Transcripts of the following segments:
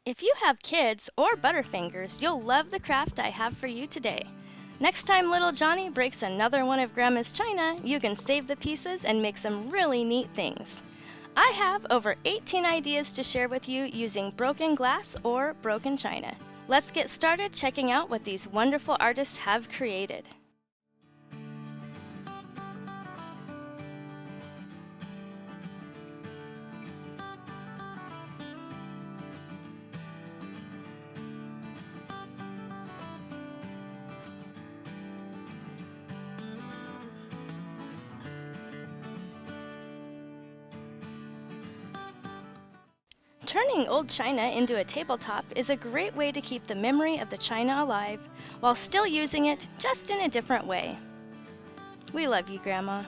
If you have kids or Butterfingers, you'll love the craft I have for you today. Next time little Johnny breaks another one of Grandma's china, you can save the pieces and make some really neat things. I have over 18 ideas to share with you using broken glass or broken china. Let's get started checking out what these wonderful artists have created. Turning old china into a tabletop is a great way to keep the memory of the china alive while still using it, just in a different way. We love you, Grandma.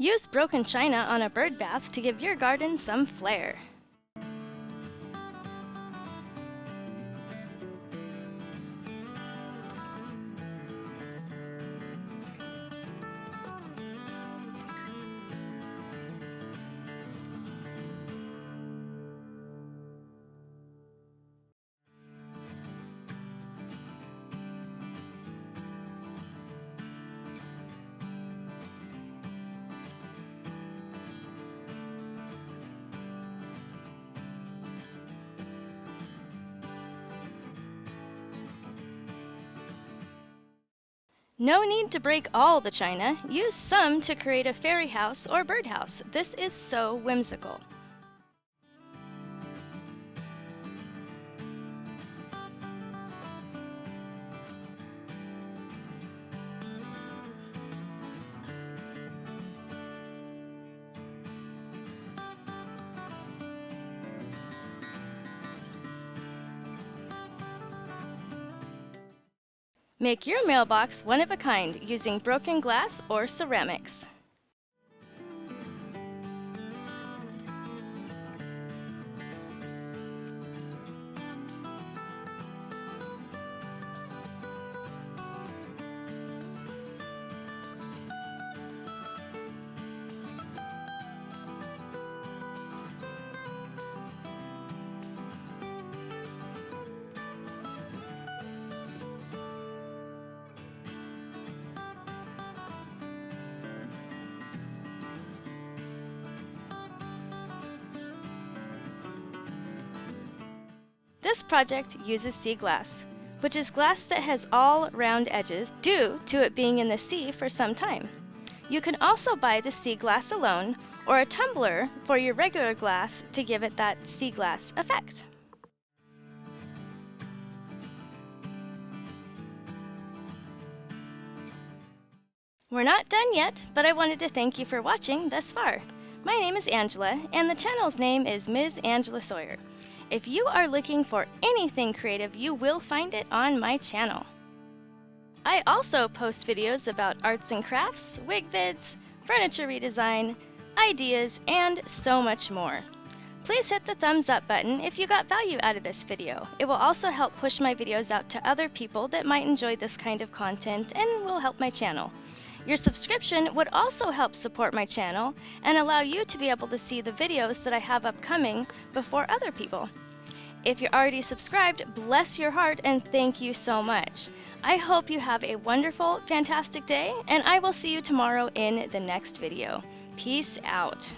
Use broken china on a bird bath to give your garden some flair. No need to break all the china. Use some to create a fairy house or birdhouse. This is so whimsical. Make your mailbox one of a kind using broken glass or ceramics. This project uses sea glass, which is glass that has all round edges due to it being in the sea for some time. You can also buy the sea glass alone or a tumbler for your regular glass to give it that sea glass effect. We're not done yet, but I wanted to thank you for watching thus far. My name is Angela, and the channel's name is Ms. Angela Sawyer. If you are looking for anything creative, you will find it on my channel. I also post videos about arts and crafts, wig vids, furniture redesign, ideas, and so much more. Please hit the thumbs up button if you got value out of this video. It will also help push my videos out to other people that might enjoy this kind of content and will help my channel. Your subscription would also help support my channel and allow you to be able to see the videos that I have upcoming before other people. If you're already subscribed, bless your heart and thank you so much. I hope you have a wonderful, fantastic day, and I will see you tomorrow in the next video. Peace out.